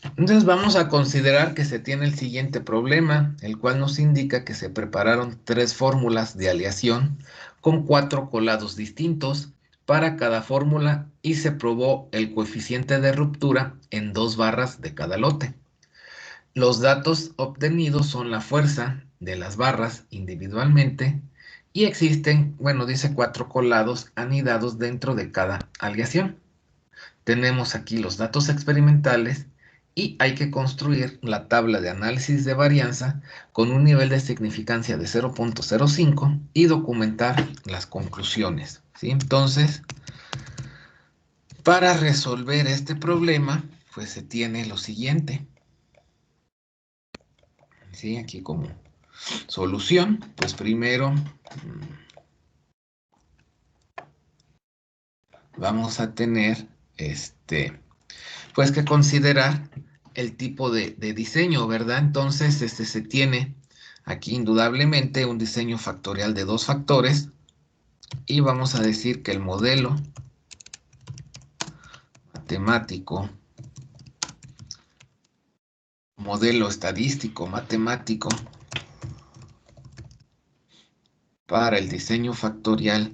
Entonces vamos a considerar que se tiene el siguiente problema, el cual nos indica que se prepararon 3 fórmulas de aleación con 4 colados distintos para cada fórmula y se probó el coeficiente de ruptura en 2 barras de cada lote. Los datos obtenidos son la fuerza de las barras individualmente y existen, bueno, dice 4 colados anidados dentro de cada aleación. Tenemos aquí los datos experimentales y hay que construir la tabla de análisis de varianza con un nivel de significancia de 0.05 y documentar las conclusiones, ¿sí? Entonces, para resolver este problema, pues se tiene lo siguiente, ¿sí? Aquí como solución, pues primero vamos a tener pues que considerar el tipo de diseño, ¿verdad? Entonces, se tiene aquí indudablemente un diseño factorial de 2 factores y vamos a decir que el modelo matemático, modelo estadístico matemático para el diseño factorial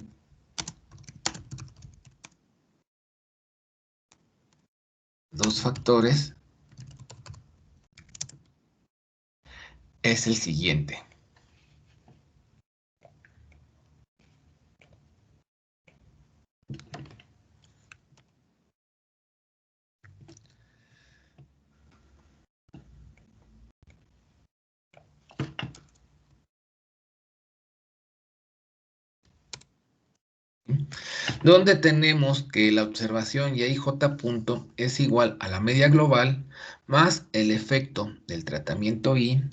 dos factores es el siguiente. Donde tenemos que la observación y J punto es igual a la media global más el efecto del tratamiento I,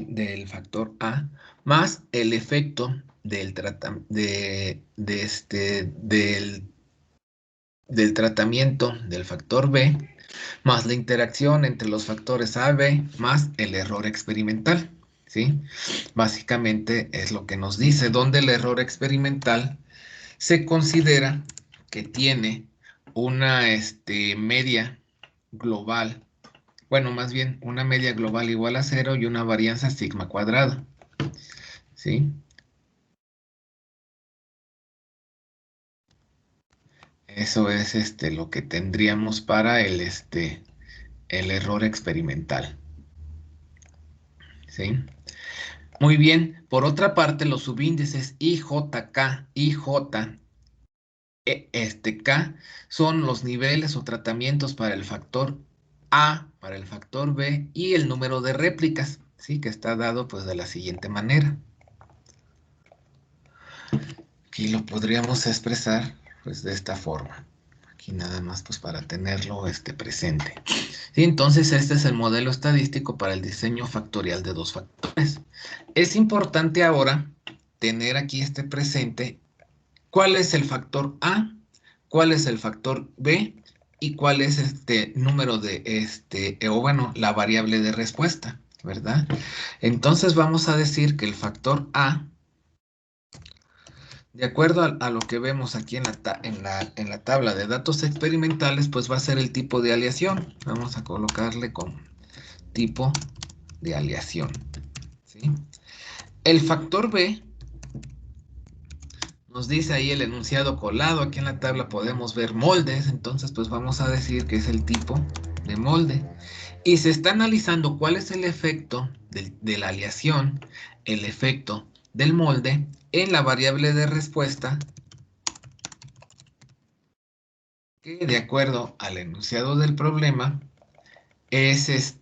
del factor A, más el efecto del tratamiento del factor B, más la interacción entre los factores A y B, más el error experimental, ¿sí? Básicamente es lo que nos dice, donde el error experimental se considera que tiene una media global, bueno, más bien una media global igual a 0 y una varianza sigma cuadrado, ¿sí? Eso es lo que tendríamos para el error experimental, ¿sí? Muy bien, por otra parte, los subíndices IJK, IJ, K son los niveles o tratamientos para el factor A, para el factor B y el número de réplicas, ¿sí? Que está dado pues de la siguiente manera. Aquí lo podríamos expresar pues de esta forma. Aquí nada más pues para tenerlo presente. ¿Sí? Entonces este es el modelo estadístico para el diseño factorial de dos factores. Es importante ahora tener aquí presente cuál es el factor A, cuál es el factor B y cuál es número o bueno, la variable de respuesta, ¿verdad? Entonces vamos a decir que el factor A, de acuerdo a lo que vemos aquí en la tabla de datos experimentales, pues va a ser el tipo de aleación. Vamos a colocarle como tipo de aleación, ¿sí? El factor B nos dice ahí el enunciado colado. Aquí en la tabla podemos ver moldes, entonces pues vamos a decir que es el tipo de molde. Y se está analizando cuál es el efecto de la aleación, el efecto del molde en la variable de respuesta, que de acuerdo al enunciado del problema es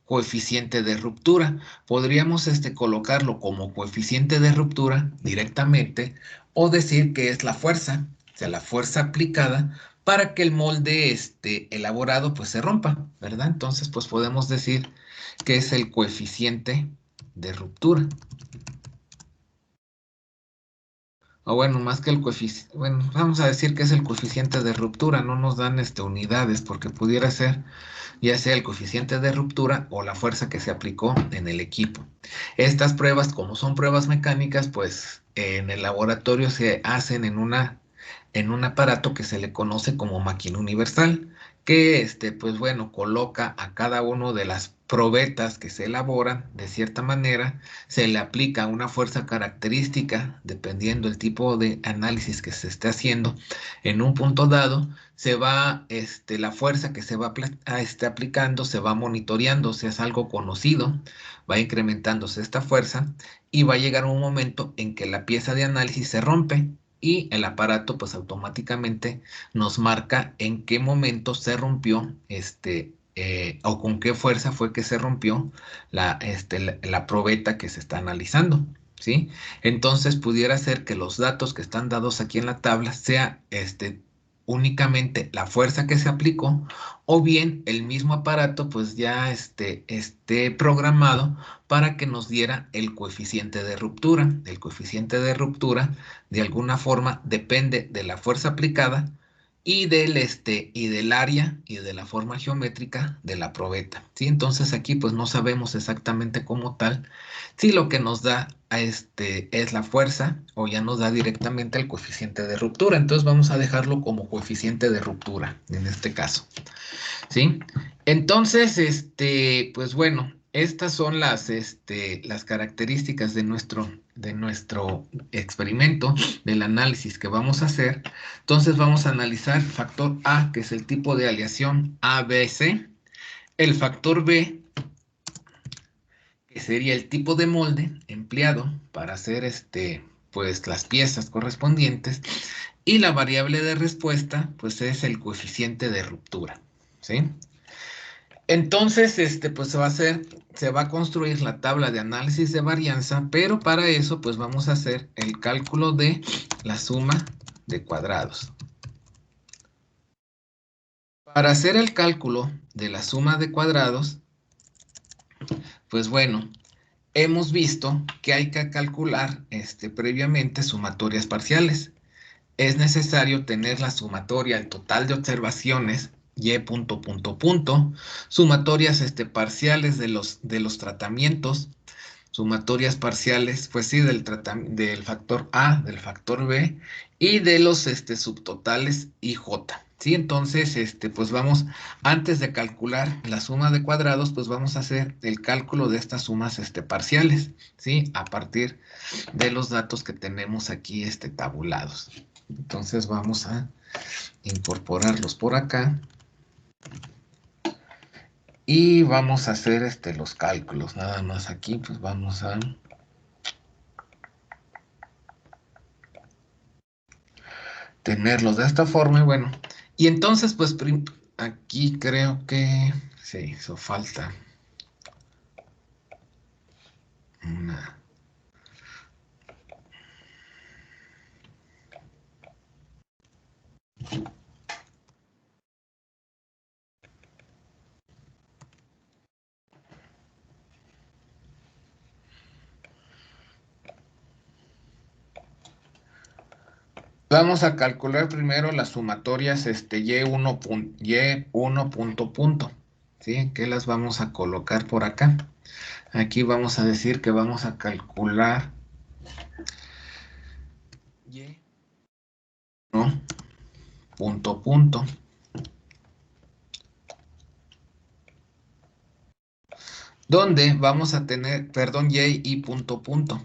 coeficiente de ruptura. Podríamos colocarlo como coeficiente de ruptura directamente o decir que es la fuerza, o sea, la fuerza aplicada para que el molde elaborado pues se rompa, ¿verdad? Entonces pues podemos decir que es el coeficiente de ruptura. O bueno, más que el coeficiente, bueno, vamos a decir que es el coeficiente de ruptura, no nos dan unidades porque pudiera ser ya sea el coeficiente de ruptura o la fuerza que se aplicó en el equipo. Estas pruebas, como son pruebas mecánicas, pues en el laboratorio se hacen en un aparato que se le conoce como máquina universal, que pues bueno, coloca a cada uno de las probetas que se elaboran de cierta manera, se le aplica una fuerza característica, dependiendo el tipo de análisis que se esté haciendo en un punto dado, se va, la fuerza que se va aplicando, se va monitoreando, si es algo conocido, va incrementándose esta fuerza y va a llegar un momento en que la pieza de análisis se rompe y el aparato pues automáticamente nos marca en qué momento se rompió o con qué fuerza fue que se rompió la probeta que se está analizando, ¿sí? Entonces pudiera ser que los datos que están dados aquí en la tabla sea únicamente la fuerza que se aplicó o bien el mismo aparato pues ya esté programado para que nos diera el coeficiente de ruptura. El coeficiente de ruptura de alguna forma depende de la fuerza aplicada y del área y de la forma geométrica de la probeta, ¿sí? Entonces aquí pues no sabemos exactamente como tal si lo que nos da es la fuerza o ya nos da directamente el coeficiente de ruptura. Entonces vamos a dejarlo como coeficiente de ruptura en este caso, ¿sí? Entonces, pues bueno, estas son las características de nuestro experimento, del análisis que vamos a hacer. Entonces vamos a analizar factor A, que es el tipo de aleación ABC, el factor B, que sería el tipo de molde empleado para hacer pues las piezas correspondientes, y la variable de respuesta, pues es el coeficiente de ruptura, ¿sí? Entonces, pues se va a construir la tabla de análisis de varianza, pero para eso, pues vamos a hacer el cálculo de la suma de cuadrados. Para hacer el cálculo de la suma de cuadrados, pues bueno, hemos visto que hay que calcular previamente sumatorias parciales. Es necesario tener la sumatoria, el total de observaciones, y punto, punto, punto, sumatorias parciales de los tratamientos, sumatorias parciales, pues sí, del factor A, del factor B y de los subtotales IJ. ¿Sí? Entonces, pues vamos, antes de calcular la suma de cuadrados, pues vamos a hacer el cálculo de estas sumas parciales, ¿sí? A partir de los datos que tenemos aquí tabulados. Entonces vamos a incorporarlos por acá y vamos a hacer los cálculos. Nada más aquí, pues vamos a tenerlos de esta forma y bueno. Y entonces, pues aquí creo que sí, hizo falta una. Vamos a calcular primero las sumatorias Y1 punto punto, ¿sí? Que las vamos a colocar por acá. Aquí vamos a decir que vamos a calcular Y1 punto punto, donde vamos a tener, perdón, y punto punto,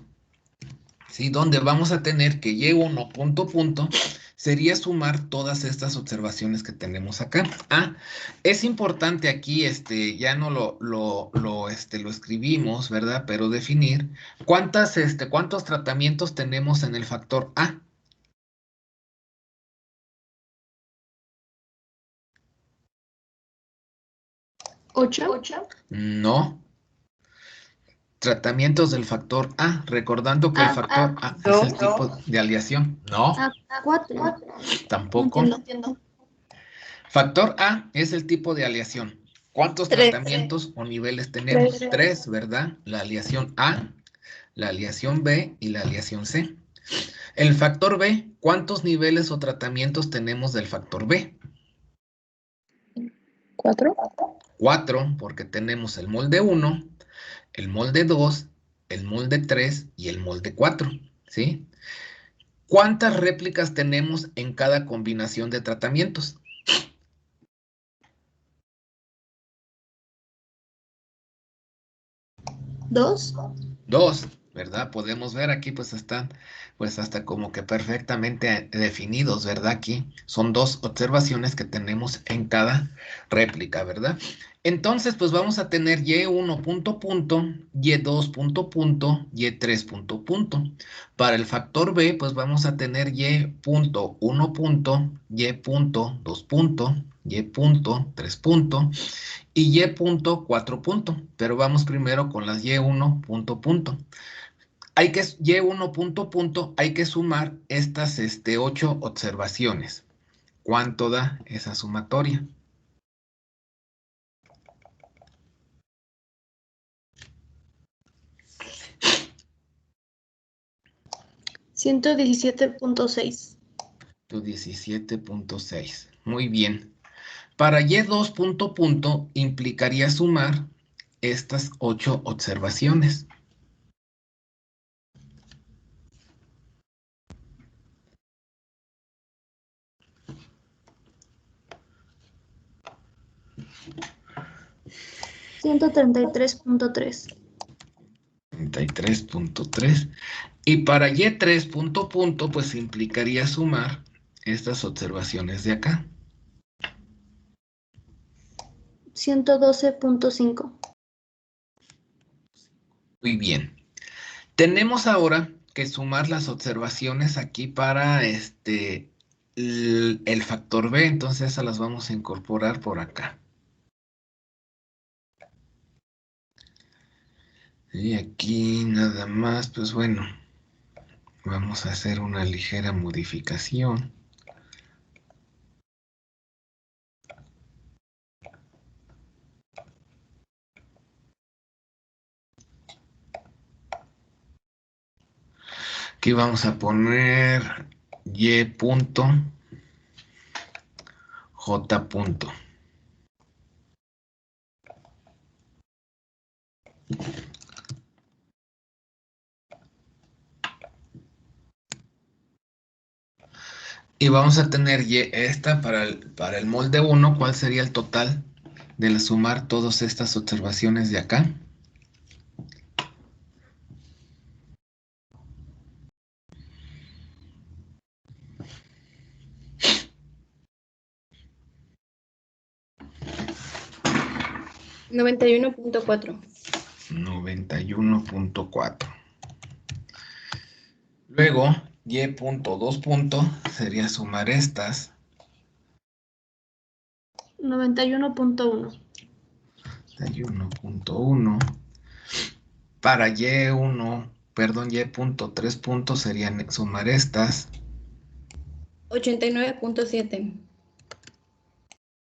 ¿sí? Donde vamos a tener que Y1 punto punto sería sumar todas estas observaciones que tenemos acá. Ah, es importante aquí, ya no lo escribimos, ¿verdad? Pero definir cuántos tratamientos tenemos en el factor A. 8. No. Tratamientos del factor A, recordando que el factor A es el tipo de aleación. No, 4. tampoco. No entiendo. Factor A es el tipo de aleación. ¿Cuántos 3. tratamientos o niveles tenemos? 3, ¿verdad? La aleación A, la aleación B y la aleación C. El factor B, ¿cuántos niveles o tratamientos tenemos del factor B? 4. 4, porque tenemos el molde 1, el molde 2, el molde 3 y el molde 4, ¿sí? ¿Cuántas réplicas tenemos en cada combinación de tratamientos? 2. 2, ¿verdad? Podemos ver aquí, pues están, pues hasta como que perfectamente definidos, ¿verdad? Aquí son 2 observaciones que tenemos en cada réplica, ¿verdad? Entonces, pues vamos a tener Y1 punto punto, Y2 punto punto, Y3 punto punto. Para el factor B, pues vamos a tener Y punto 1 punto, Y punto 2 punto, Y punto 3 punto y Y punto 4 punto, pero vamos primero con las Y1 punto punto. Y1 punto punto, hay que sumar estas 8 observaciones. ¿Cuánto da esa sumatoria? Ciento 117.6. 17.6. Muy bien. Para Y2 punto punto implicaría sumar estas 8 observaciones. Ciento 133.3. 33.3. Y para Y3 punto punto, pues implicaría sumar estas observaciones de acá. 112.5. Muy bien. Tenemos ahora que sumar las observaciones aquí para el factor B, entonces esas las vamos a incorporar por acá. Y aquí nada más, pues bueno, vamos a hacer una ligera modificación. Aquí vamos a poner Y punto, J punto. Y vamos a tener Y esta para el molde 1, ¿cuál sería el total de sumar todas estas observaciones de acá? 91.4. 91.4. Luego, Y punto 2 punto sería sumar estas. 91.1. 91.1. Para Y1, perdón, Y punto 3 punto serían sumar estas. 89.7.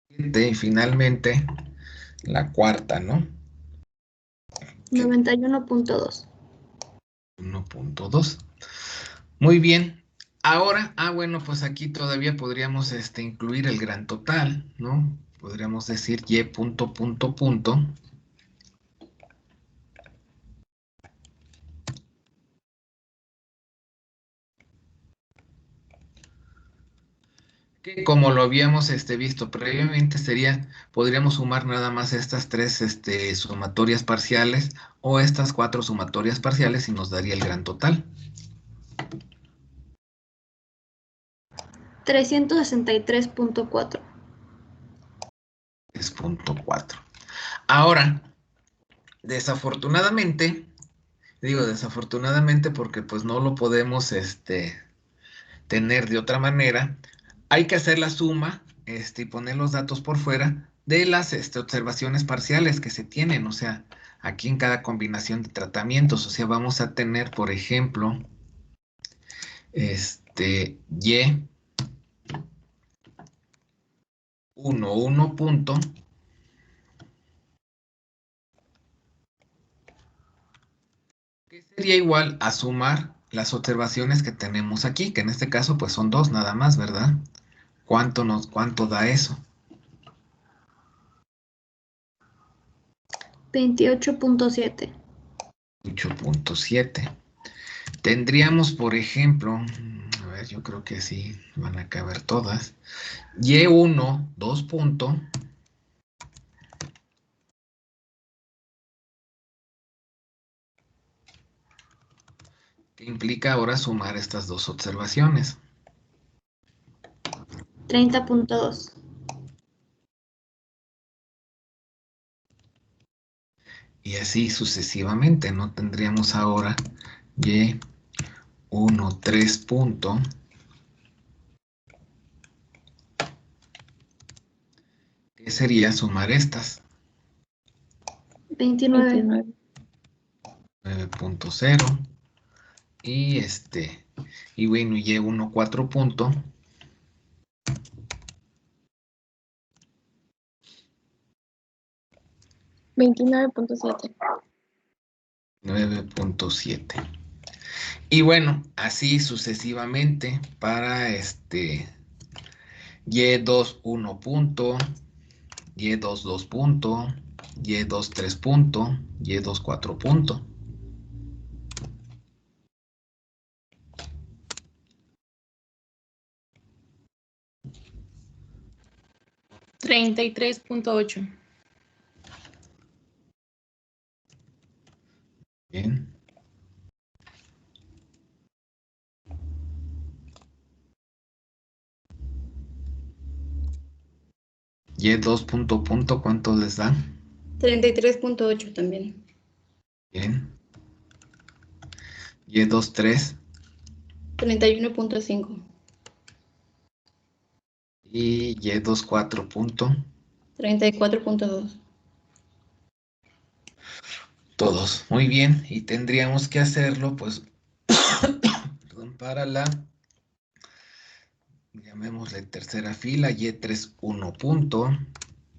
Y finalmente, la cuarta, ¿no? 91.2. 1.2. Muy bien. Ahora, bueno, pues aquí todavía podríamos incluir el gran total, ¿no? Podríamos decir Y punto punto punto. Que como lo habíamos visto previamente, podríamos sumar nada más estas 3 sumatorias parciales o estas 4 sumatorias parciales y nos daría el gran total. 363.4. 3.4. Ahora, desafortunadamente, digo desafortunadamente porque pues no lo podemos tener de otra manera, hay que hacer la suma y poner los datos por fuera de las observaciones parciales que se tienen, o sea, aquí en cada combinación de tratamientos, o sea, vamos a tener, por ejemplo, Y1 punto, que sería igual a sumar las observaciones que tenemos aquí, que en este caso pues son 2 nada más, ¿verdad? ¿Cuánto da eso? 28.7. 8.7. Tendríamos, por ejemplo, a ver, yo creo que sí van a caber todas. Y1, 2 punto. que implica ahora sumar estas dos observaciones. 30.2. Y así sucesivamente, ¿no? Tendríamos ahora y1, 3 punto. ¿Qué sería sumar estas? 29. 9.0. Y y bueno, y1, 4 punto. 29.7. 9.7. Y bueno, así sucesivamente para y2, 1 punto, y2, 2 punto, y2, 3 punto, y2, 4 punto. 33.8. Bien. Y2 punto punto, ¿cuánto les da? 33.8 también. Bien. Y2, 3 31.5. y y2, 4 punto. 34.2. Todos. Muy bien. Y tendríamos que hacerlo, pues, perdón, para la, llamémosle tercera fila, y3, 1 punto,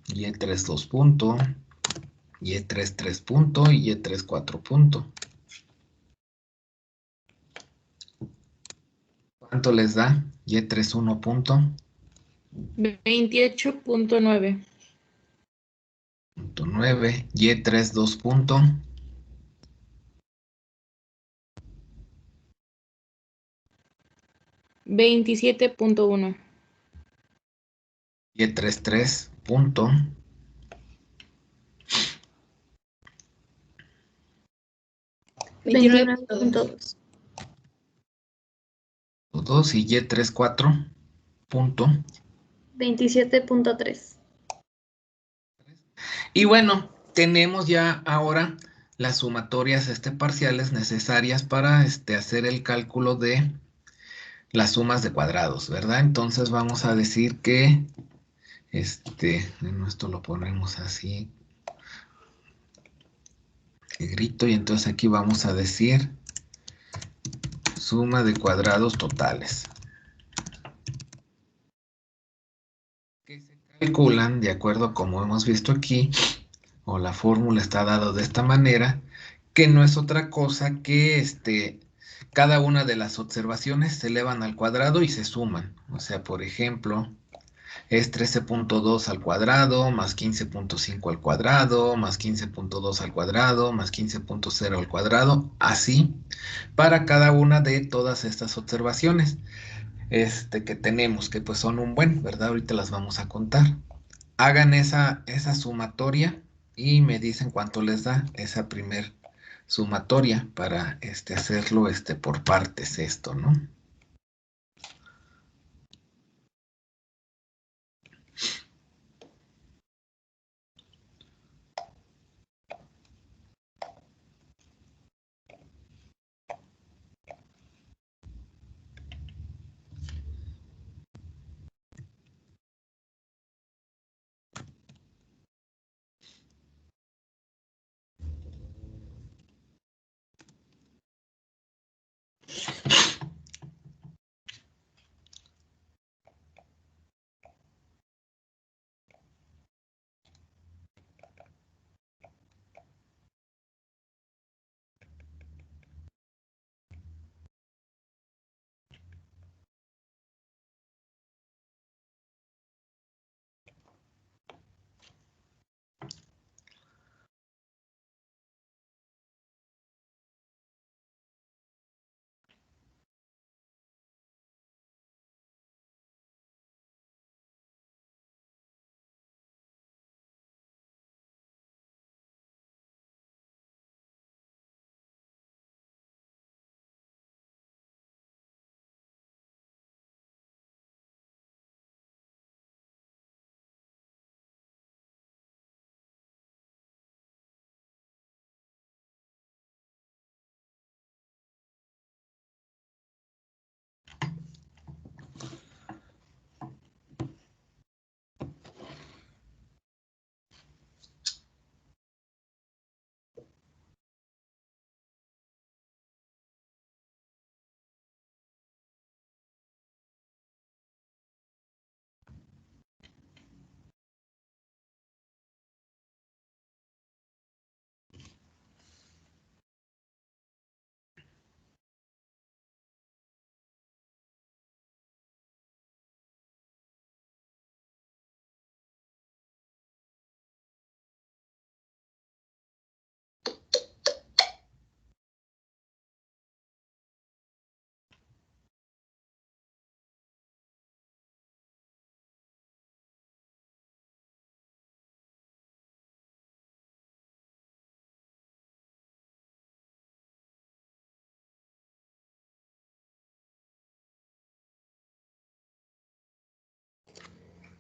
y3, 2 punto, y3, 3 punto y y3, 4 punto. ¿Cuánto les da? Y3, 1 punto. 28.9. 9, y3, 2 punto. 27.1. Y3, 3 punto. 29.2. 2 y y3, 4 punto. 27.3. Y bueno, tenemos ya ahora las sumatorias parciales necesarias para hacer el cálculo de las sumas de cuadrados, ¿verdad? Entonces vamos a decir que bueno, esto lo ponemos así, grito, y entonces aquí vamos a decir suma de cuadrados totales, que se calculan de acuerdo a como hemos visto aquí, o la fórmula está dada de esta manera, que no es otra cosa que cada una de las observaciones se elevan al cuadrado y se suman. O sea, por ejemplo, es 13.2 al cuadrado, más 15.5 al cuadrado, más 15.2 al cuadrado, más 15.0 al cuadrado, así para cada una de todas estas observaciones que tenemos, que pues son un buen, ¿verdad? Ahorita las vamos a contar. Hagan esa sumatoria y me dicen cuánto les da esa primer sumatoria para hacerlo por partes esto, ¿no?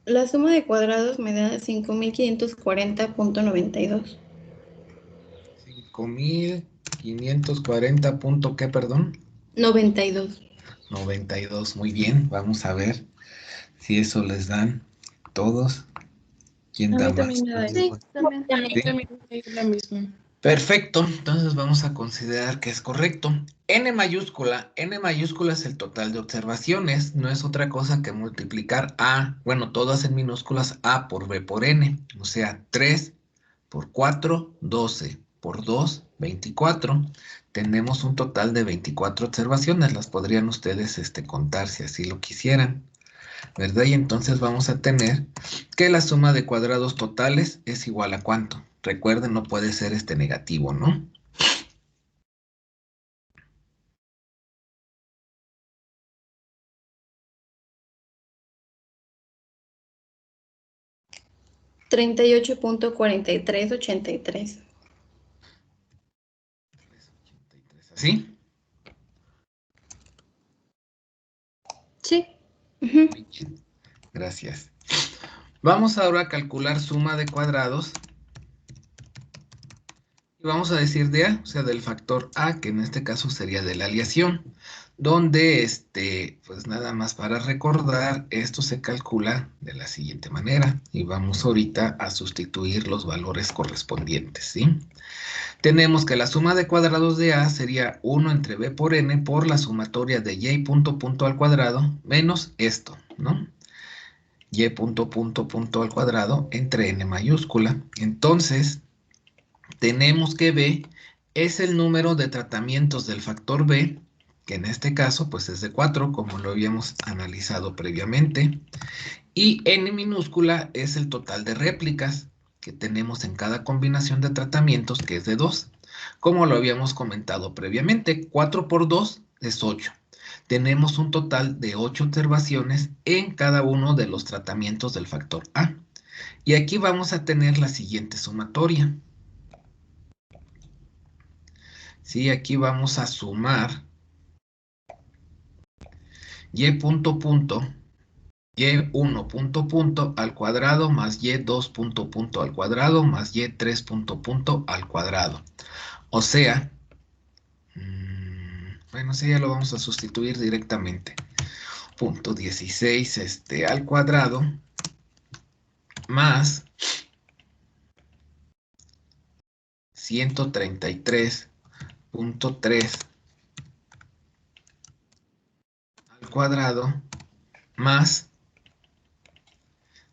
La suma de cuadrados me da 5540.92. 5540 punto, ¿qué, perdón? 92. 92, muy bien. Vamos a ver si eso les dan todos. ¿Quién A da mí más? también me da. Sí, también. A mí ¿Sí? también me da lo mismo. Perfecto, entonces vamos a considerar que es correcto. N mayúscula es el total de observaciones, no es otra cosa que multiplicar A, bueno, todas en minúsculas, A por B por N, o sea, 3 por 4, 12, por 2, 24. Tenemos un total de 24 observaciones, las podrían ustedes contar si así lo quisieran, ¿verdad? Y entonces vamos a tener que la suma de cuadrados totales es igual a ¿cuánto? Recuerden, no puede ser negativo, ¿no? $38.4383. ¿Sí? Sí. Muy bien, gracias. Vamos ahora a calcular suma de cuadrados. Y vamos a decir de A, o sea, del factor A, que en este caso sería de la aleación, donde, pues nada más para recordar, esto se calcula de la siguiente manera, y vamos ahorita a sustituir los valores correspondientes, ¿sí? Tenemos que la suma de cuadrados de A sería 1 entre B por N por la sumatoria de Y punto punto al cuadrado menos esto, ¿no? Y punto punto punto al cuadrado entre N mayúscula. Entonces, tenemos que B es el número de tratamientos del factor B, que en este caso pues es de 4, como lo habíamos analizado previamente, y N minúscula es el total de réplicas que tenemos en cada combinación de tratamientos, que es de 2, como lo habíamos comentado previamente. 4 por 2 es 8. Tenemos un total de 8 observaciones en cada uno de los tratamientos del factor A. Y aquí vamos a tener la siguiente sumatoria. Sí, aquí vamos a sumar y punto punto, y1 punto punto al cuadrado más y2 punto punto al cuadrado más y3 punto punto al cuadrado. O sea, bueno, sí, ya lo vamos a sustituir directamente. Punto 16 al cuadrado más 133.3 al cuadrado más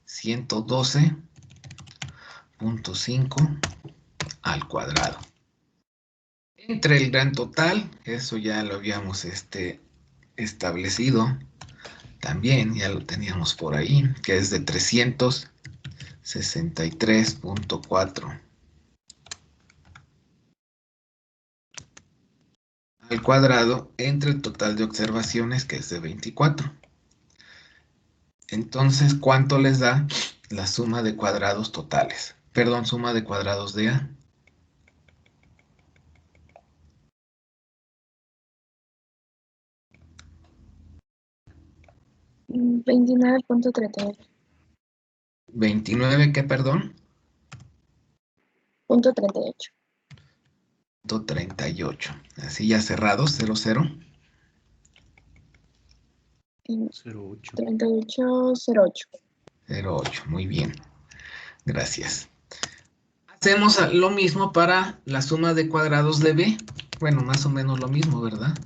112.5 al cuadrado. Entre el gran total, eso ya lo habíamos establecido, también ya lo teníamos por ahí, que es de 363.4 al cuadrado entre el total de observaciones, que es de 24. Entonces, ¿cuánto les da la suma de cuadrados totales? Perdón, suma de cuadrados de A. 29.38. 29, ¿qué, perdón? Punto 38. 38. Así ya cerrados, 0, 0. 08. 3808. 08, muy bien. Gracias. Hacemos lo mismo para la suma de cuadrados de B. Bueno, más o menos lo mismo, ¿verdad?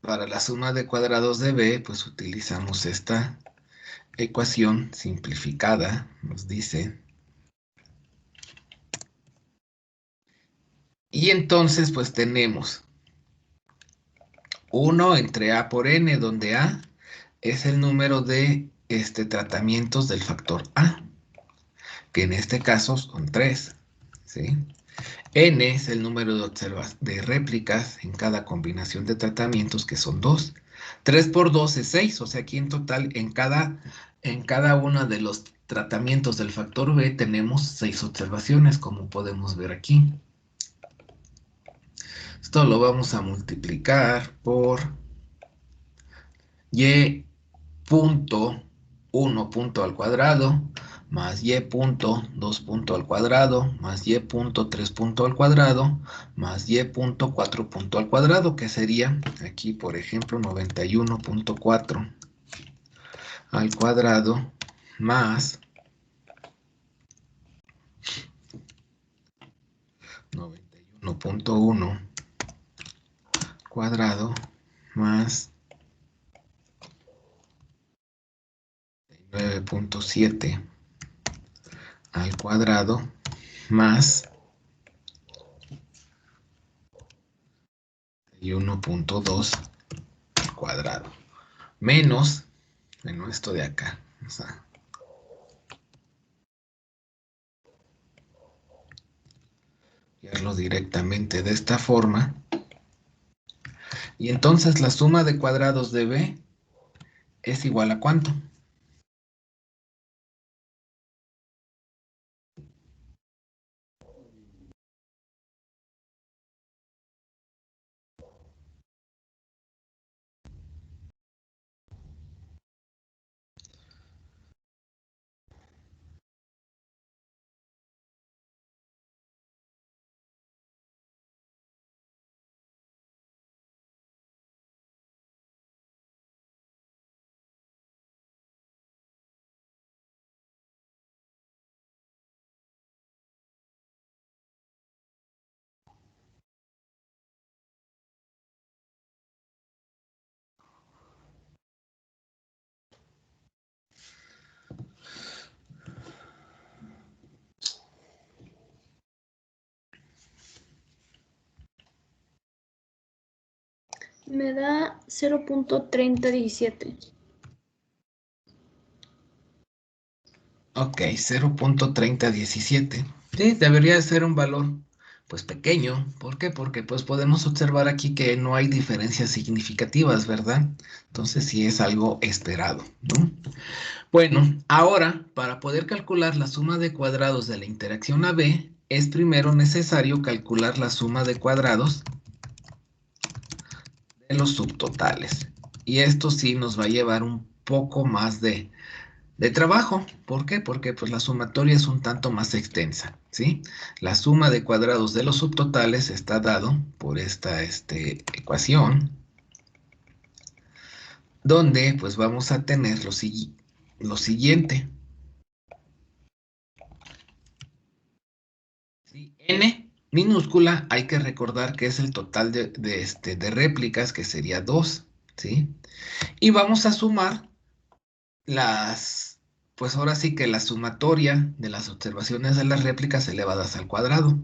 Para la suma de cuadrados de B, pues utilizamos esta ecuación simplificada, nos dice. Y entonces, pues tenemos 1 entre A por N, donde A es el número de tratamientos del factor A, que en este caso son 3, ¿sí? N es el número de réplicas en cada combinación de tratamientos, que son 2. 3 por 2 es 6, o sea, aquí en total, en cada uno de los tratamientos del factor B tenemos 6 observaciones, como podemos ver aquí. Esto lo vamos a multiplicar por y punto 1 punto al cuadrado más y punto 2 punto al cuadrado más y punto 3 punto al cuadrado más y punto 4 punto al cuadrado, que sería aquí, por ejemplo, 91.4 al cuadrado más 91.1 cuadrado más 9.7 al cuadrado más 1.2 al cuadrado menos, bueno, esto de acá. Vamos a verlo directamente de esta forma. Y entonces la suma de cuadrados de b es igual a ¿cuánto? Me da 0.3017. Ok, 0.3017. Sí, debería de ser un valor pues pequeño. ¿Por qué? Porque pues podemos observar aquí que no hay diferencias significativas, ¿verdad? Entonces sí es algo esperado, ¿no? Bueno, ahora para poder calcular la suma de cuadrados de la interacción AB, es primero necesario calcular la suma de cuadrados de los subtotales. Y esto sí nos va a llevar un poco más de trabajo. ¿Por qué? Porque pues la sumatoria es un tanto más extensa, ¿sí? La suma de cuadrados de los subtotales está dado por esta ecuación, donde pues vamos a tener lo siguiente. ¿Sí? N minúscula, hay que recordar que es el total de réplicas, que sería 2, ¿sí? Y vamos a sumar pues ahora sí que la sumatoria de las observaciones de las réplicas elevadas al cuadrado,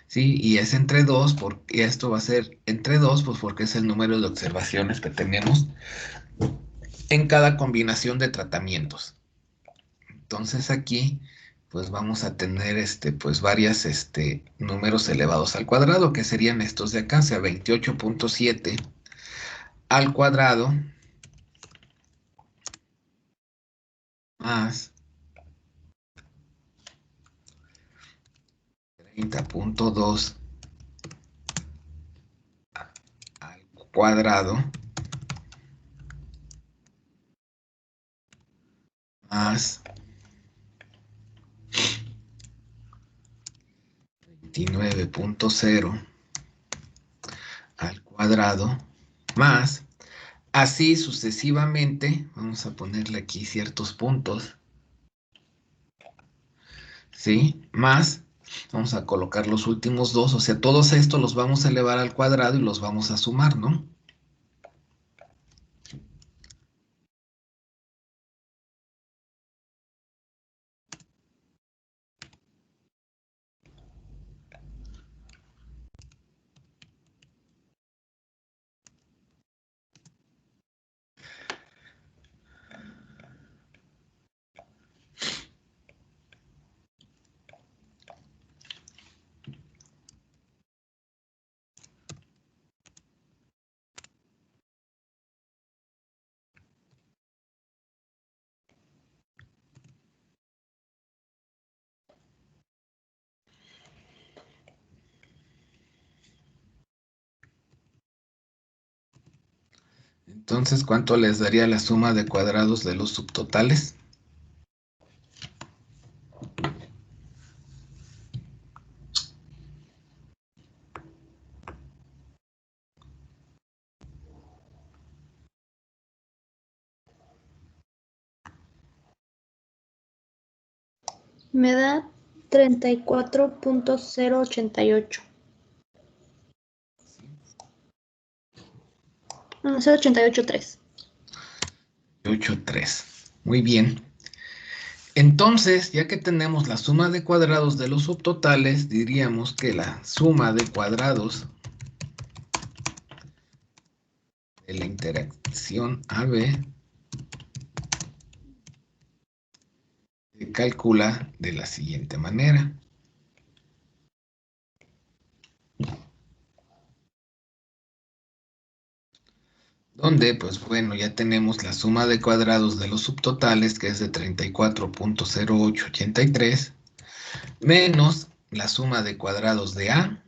¿sí? Y es entre 2, y esto va a ser entre 2, pues porque es el número de observaciones que tenemos en cada combinación de tratamientos. Entonces aquí, pues vamos a tener, pues varias, números elevados al cuadrado, que serían estos de acá, o sea, 28.7 al cuadrado más 30.2 al cuadrado más 29.0 al cuadrado más, así sucesivamente. Vamos a ponerle aquí ciertos puntos, ¿sí? Más, vamos a colocar los últimos dos, o sea, todos estos los vamos a elevar al cuadrado y los vamos a sumar, ¿no? Entonces, ¿cuánto les daría la suma de cuadrados de los subtotales? Me da 34.088. 0.883. 8,3. Muy bien. Entonces, ya que tenemos la suma de cuadrados de los subtotales, diríamos que la suma de cuadrados de la interacción AB se calcula de la siguiente manera. Donde, pues bueno, ya tenemos la suma de cuadrados de los subtotales, que es de 34.0883, menos la suma de cuadrados de A,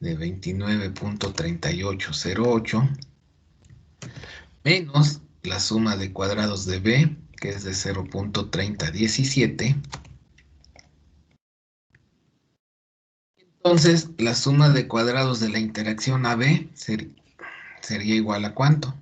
de 29.3808, menos la suma de cuadrados de B, que es de 0.3017. Entonces, la suma de cuadrados de la interacción AB sería igual a ¿cuánto?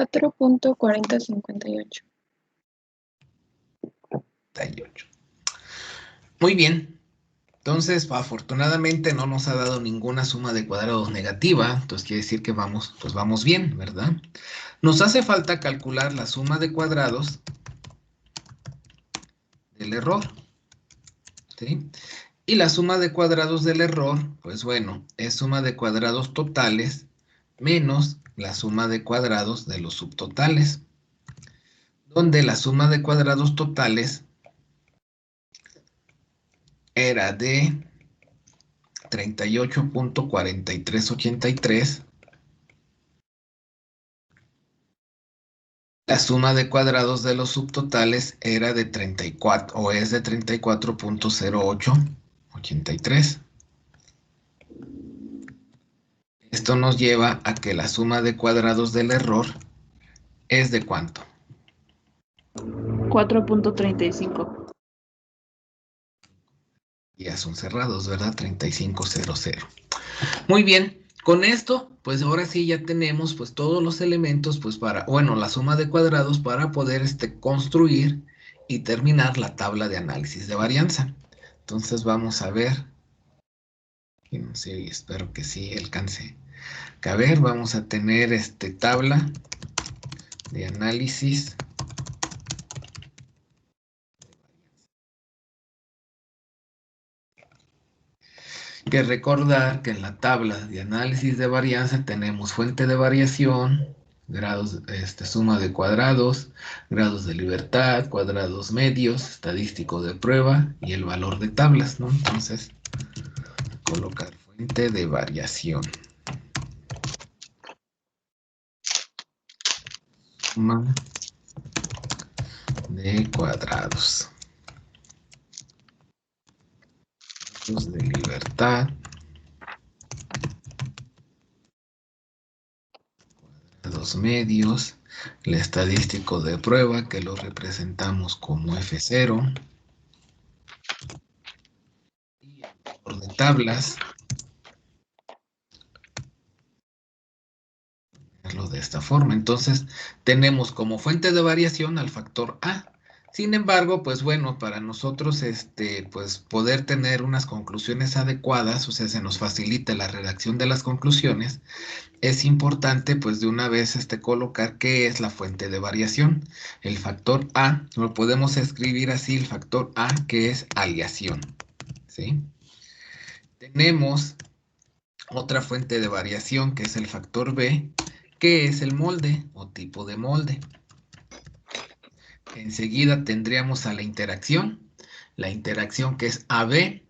$4.4058. 38. Muy bien. Entonces, afortunadamente no nos ha dado ninguna suma de cuadrados negativa, entonces quiere decir que vamos, pues vamos bien, ¿verdad? Nos hace falta calcular la suma de cuadrados del error, ¿sí? Y la suma de cuadrados del error, pues bueno, es suma de cuadrados totales menos la suma de cuadrados de los subtotales, donde la suma de cuadrados totales era de 38.4383. La suma de cuadrados de los subtotales era de 34, o es de 34.0883. Esto nos lleva a que la suma de cuadrados del error es de ¿cuánto? 4.35. Ya son cerrados, ¿verdad? 3500. Muy bien, con esto, pues ahora sí ya tenemos pues todos los elementos pues para, bueno, la suma de cuadrados para poder construir y terminar la tabla de análisis de varianza. Entonces vamos a ver, sí, espero que sí alcance a ver, vamos a tener tabla de análisis que recordar que en la tabla de análisis de varianza tenemos fuente de variación, grados, suma de cuadrados, grados de libertad, cuadrados medios, estadístico de prueba y el valor de tablas, ¿no? Entonces, colocar fuente de variación. Suma de cuadrados. Grados de libertad. Cuadrados medios. El estadístico de prueba que lo representamos como F0. Y el valor de tablas. De esta forma. Entonces, tenemos como fuente de variación al factor A. Sin embargo, pues bueno, para nosotros, pues poder tener unas conclusiones adecuadas, o sea, se nos facilita la redacción de las conclusiones, es importante, pues de una vez, colocar qué es la fuente de variación. El factor A, lo podemos escribir así, el factor A, que es aleación, ¿sí? Tenemos otra fuente de variación que es el factor B, que es el molde o tipo de molde. Enseguida tendríamos a la interacción que es AB,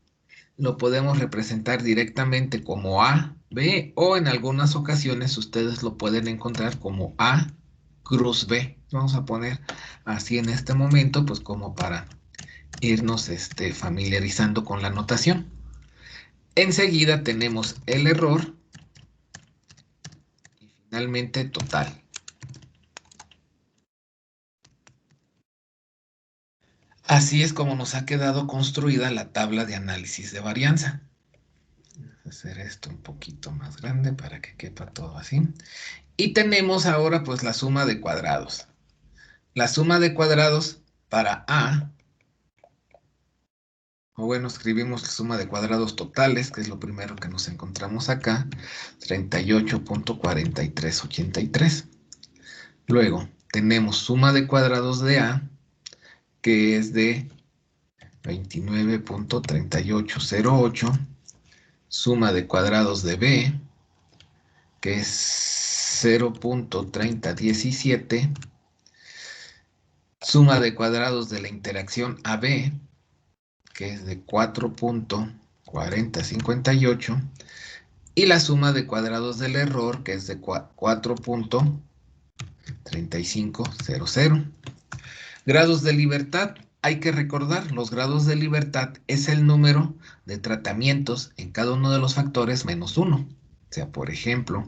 lo podemos representar directamente como A, B, o en algunas ocasiones ustedes lo pueden encontrar como A cruz B. Vamos a poner así en este momento, pues como para irnos familiarizando con la notación. Enseguida tenemos el error y finalmente total. Así es como nos ha quedado construida la tabla de análisis de varianza. Voy a hacer esto un poquito más grande para que quepa todo así. Y tenemos ahora pues la suma de cuadrados. La suma de cuadrados para A, o bueno, escribimos la suma de cuadrados totales, que es lo primero que nos encontramos acá, 38.4383. Luego tenemos suma de cuadrados de A, que es de 29.3808, suma de cuadrados de B, que es 0.3017, suma de cuadrados de la interacción AB, que es de 4.4058, y la suma de cuadrados del error, que es de 4.3500. Grados de libertad. Hay que recordar, los grados de libertad es el número de tratamientos en cada uno de los factores menos 1. O sea, por ejemplo,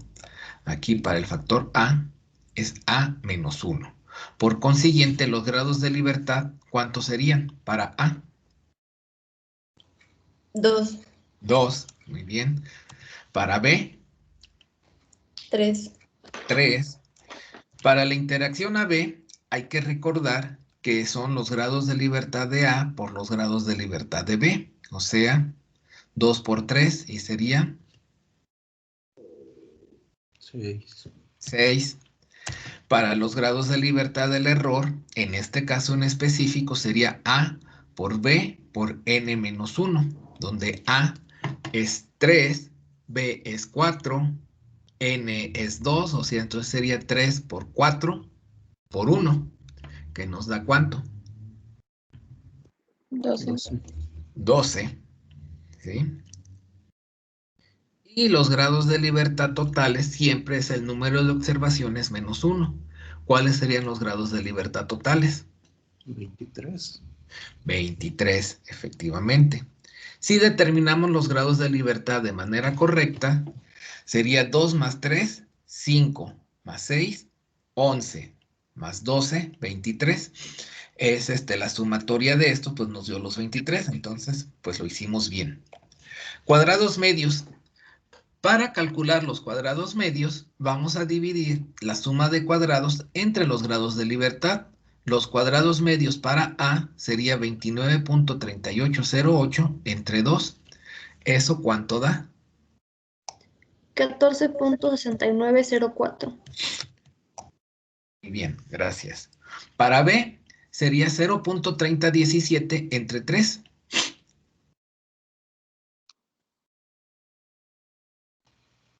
aquí para el factor A es A menos 1. Por consiguiente, los grados de libertad, ¿cuántos serían para A? 2. 2, muy bien. Para B, 3. 3. Para la interacción AB, hay que recordar que son los grados de libertad de A por los grados de libertad de B. O sea, 2 por 3 y sería 6. 6. Para los grados de libertad del error, en este caso en específico sería A por B por N menos 1, donde A es 3, B es 4, N es 2, o sea, entonces sería 3 por 4 por 1, que nos da ¿cuánto? 12. 12, ¿sí? Y los grados de libertad totales siempre es el número de observaciones menos 1. ¿Cuáles serían los grados de libertad totales? 23. 23, efectivamente. Si determinamos los grados de libertad de manera correcta, sería 2 más 3, 5, más 6, 11, más 12, 23. Es la sumatoria de esto, pues nos dio los 23, entonces pues lo hicimos bien. Cuadrados medios. Para calcular los cuadrados medios, vamos a dividir la suma de cuadrados entre los grados de libertad. Los cuadrados medios para A sería 29.3808 entre 2. ¿Eso cuánto da? 14.6904. Muy bien, gracias. Para B sería 0.3017 entre 3.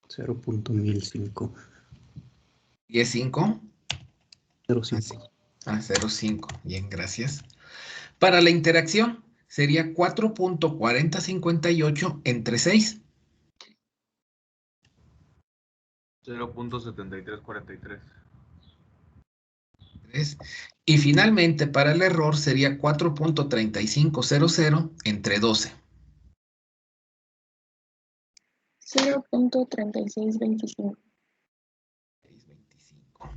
0.1005. ¿Y es 5? 0.5. 0.5. Bien, gracias. Para la interacción sería 4.4058 entre 6. 0.7343. Y finalmente para el error sería 4.3500 entre 12. 0.3625.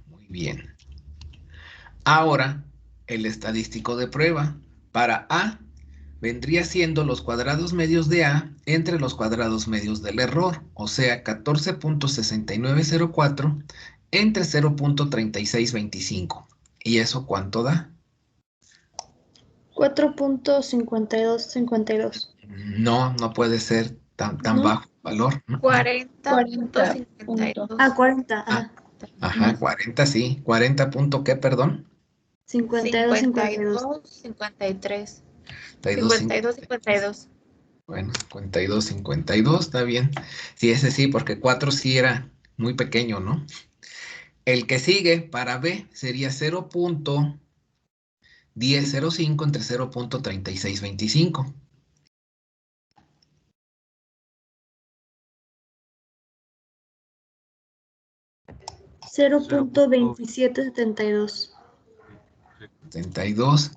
Muy bien. Ahora, el estadístico de prueba. Para A, vendría siendo los cuadrados medios de A entre los cuadrados medios del error, o sea, 14.6904 entre 0.3625. ¿Y eso cuánto da? 4.5252. No, no puede ser tan ¿No? bajo valor. 40.52. Ah, 40. Ah, ajá, 40, sí. 40 punto, ¿qué, perdón? 52, 52. 52, 53. 52, 52, 52. Bueno, 52, 52, está bien. Sí, ese sí, porque 4 sí era muy pequeño, ¿no? El que sigue para B sería 0.1005 entre 0.3625. 0.2772. 72.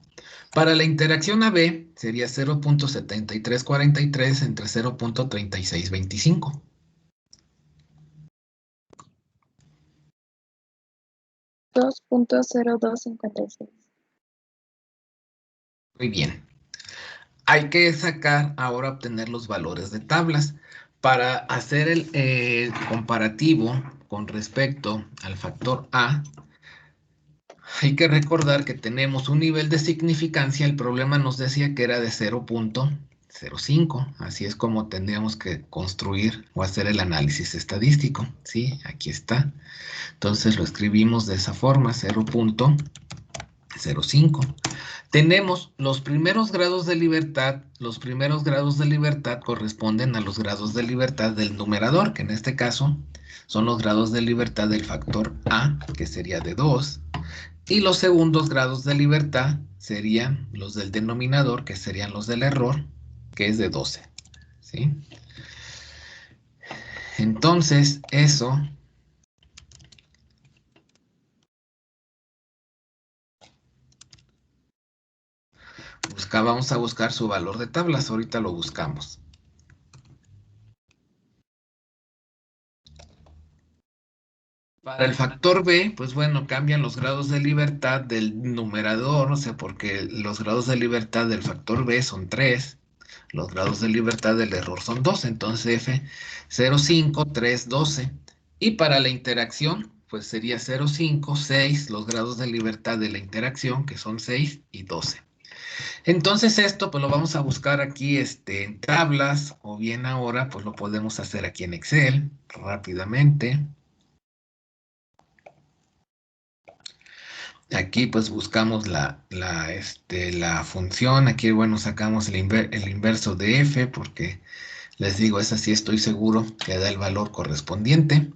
Para la interacción AB sería 0.7343 entre 0.3625. 2.0256. Muy bien. Hay que sacar ahora obtener los valores de tablas. Para hacer el comparativo con respecto al factor A, hay que recordar que tenemos un nivel de significancia. El problema nos decía que era de 0.05. Así es como tendríamos que construir o hacer el análisis estadístico. Sí, aquí está. Entonces lo escribimos de esa forma, 0.05. Tenemos los primeros grados de libertad. Los primeros grados de libertad corresponden a los grados de libertad del numerador, que en este caso son los grados de libertad del factor A, que sería de 2. Y los segundos grados de libertad serían los del denominador, que serían los del error, que es de 12. ¿Sí? Entonces, eso vamos a buscar su valor de tablas. Ahorita lo buscamos. Para el factor B, pues bueno, cambian los grados de libertad del numerador, o sea, porque los grados de libertad del factor B son 3, los grados de libertad del error son 12, entonces F 0,5, 3, 12. Y para la interacción, pues sería 0,5, 6, los grados de libertad de la interacción, que son 6 y 12. Entonces esto, pues lo vamos a buscar aquí en tablas, o bien ahora, pues lo podemos hacer aquí en Excel, rápidamente. Aquí pues buscamos la función. Aquí, bueno, sacamos el inverso de f, porque les digo, esa sí estoy seguro que da el valor correspondiente.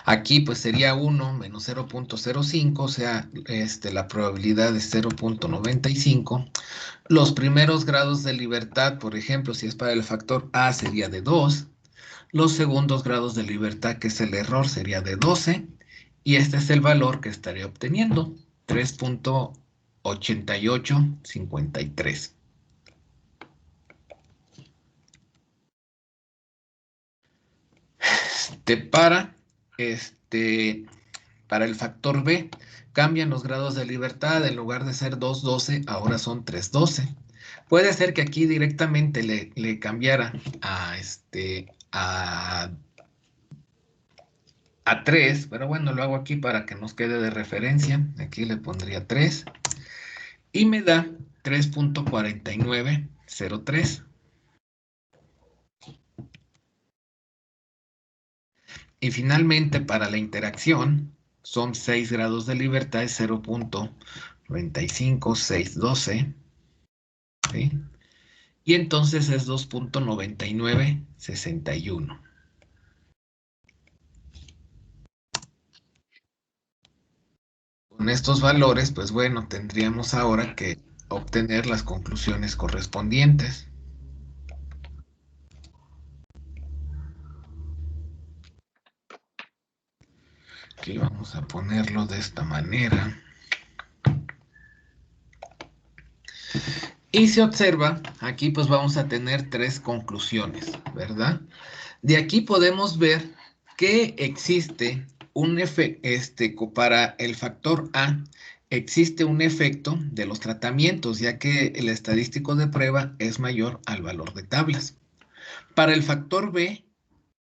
Aquí pues sería 1 menos 0.05, o sea, la probabilidad es 0.95. Los primeros grados de libertad, por ejemplo, si es para el factor A, sería de 2. Los segundos grados de libertad, que es el error, sería de 12. Y este es el valor que estaré obteniendo, 3.8853. Para, para el factor B, cambian los grados de libertad. En lugar de ser 2,12, ahora son 3,12. Puede ser que aquí directamente le cambiara a 3, pero bueno, lo hago aquí para que nos quede de referencia. Aquí le pondría 3 y me da 3.4903. Y finalmente, para la interacción, son 6 grados de libertad, es 0.95612. ¿Sí? Y entonces es 2.9961. Con estos valores, pues bueno, tendríamos ahora que obtener las conclusiones correspondientes. Aquí vamos a ponerlo de esta manera. Y se observa, aquí pues vamos a tener 3 conclusiones, ¿verdad? De aquí podemos ver que existe un efecto, para el factor A, existe un efecto de los tratamientos, ya que el estadístico de prueba es mayor al valor de tablas. Para el factor B,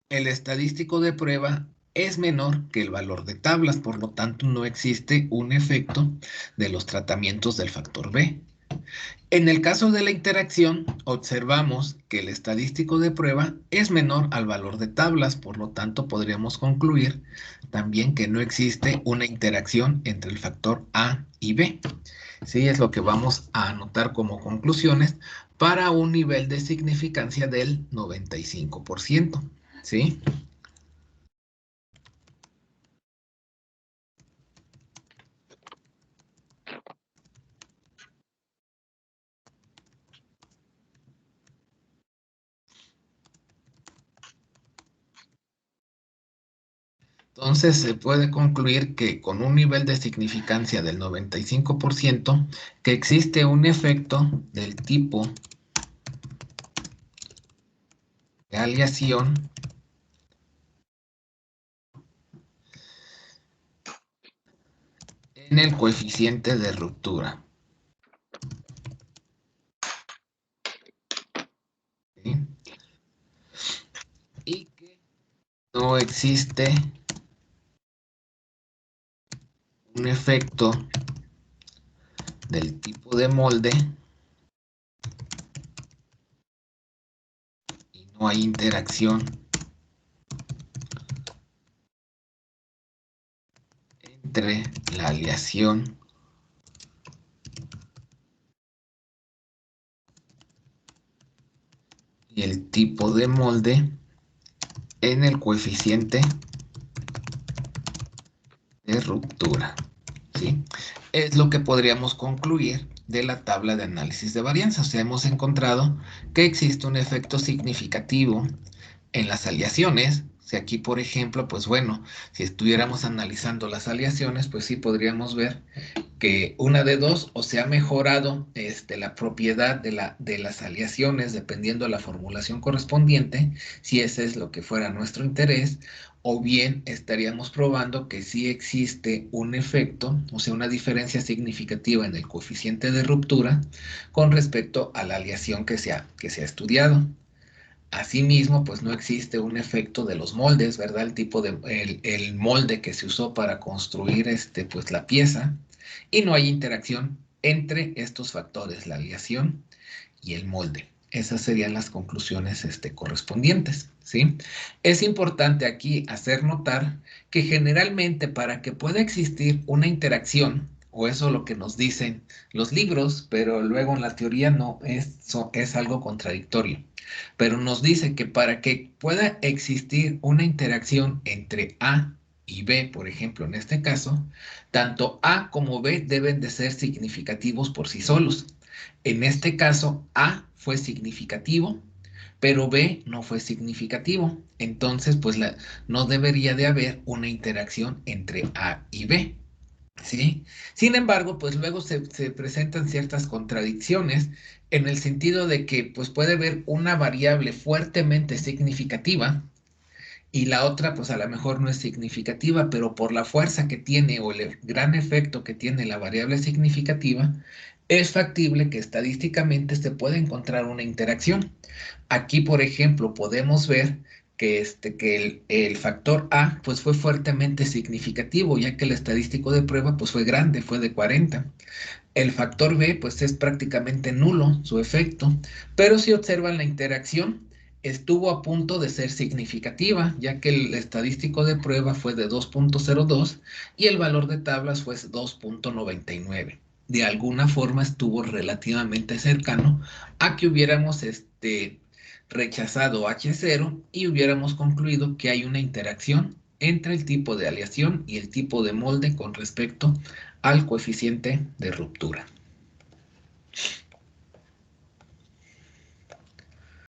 el estadístico de prueba es menor que el valor de tablas, por lo tanto no existe un efecto de los tratamientos del factor B. En el caso de la interacción, observamos que el estadístico de prueba es menor al valor de tablas, por lo tanto podríamos concluir también que no existe una interacción entre el factor A y B. Sí, es lo que vamos a anotar como conclusiones para un nivel de significancia del 95%. ¿Sí? Entonces se puede concluir que con un nivel de significancia del 95%, que existe un efecto del tipo de aleación en el coeficiente de ruptura. ¿Sí? Y que no existe un efecto del tipo de molde y no hay interacción entre la aleación y el tipo de molde en el coeficiente de ruptura. ¿Sí? Es lo que podríamos concluir de la tabla de análisis de varianza. O sea, hemos encontrado que existe un efecto significativo en las aleaciones. Si aquí, por ejemplo, pues bueno, si estuviéramos analizando las aleaciones, pues sí podríamos ver que una de dos, o se ha mejorado la propiedad de las aleaciones dependiendo de la formulación correspondiente, si ese es lo que fuera nuestro interés, o bien estaríamos probando que sí existe un efecto, o sea, una diferencia significativa en el coeficiente de ruptura con respecto a la aleación que se ha estudiado. Asimismo, pues no existe un efecto de los moldes, ¿verdad? El tipo de, el molde que se usó para construir pues la pieza, y no hay interacción entre estos factores, la aleación y el molde. Esas serían las conclusiones correspondientes, ¿sí? Es importante aquí hacer notar que generalmente para que pueda existir una interacción, o eso es lo que nos dicen los libros, pero luego en la teoría no, es algo contradictorio. Pero nos dice que para que pueda existir una interacción entre A y B, por ejemplo, en este caso, tanto A como B deben de ser significativos por sí solos. En este caso, A fue significativo, pero B no fue significativo. Entonces, pues no debería de haber una interacción entre A y B. ¿Sí? Sin embargo, pues luego se presentan ciertas contradicciones en el sentido de que pues puede haber una variable fuertemente significativa y la otra pues a lo mejor no es significativa, pero por la fuerza que tiene o el gran efecto que tiene la variable significativa, es factible que estadísticamente se pueda encontrar una interacción. Aquí, por ejemplo, podemos ver que el factor A pues fue fuertemente significativo, ya que el estadístico de prueba pues fue grande, fue de 40. El factor B pues es prácticamente nulo su efecto, pero si observan la interacción, estuvo a punto de ser significativa, ya que el estadístico de prueba fue de 2.02 y el valor de tablas fue 2.99. De alguna forma estuvo relativamente cercano a que hubiéramos rechazado H0 y hubiéramos concluido que hay una interacción entre el tipo de aleación y el tipo de molde con respecto al coeficiente de ruptura.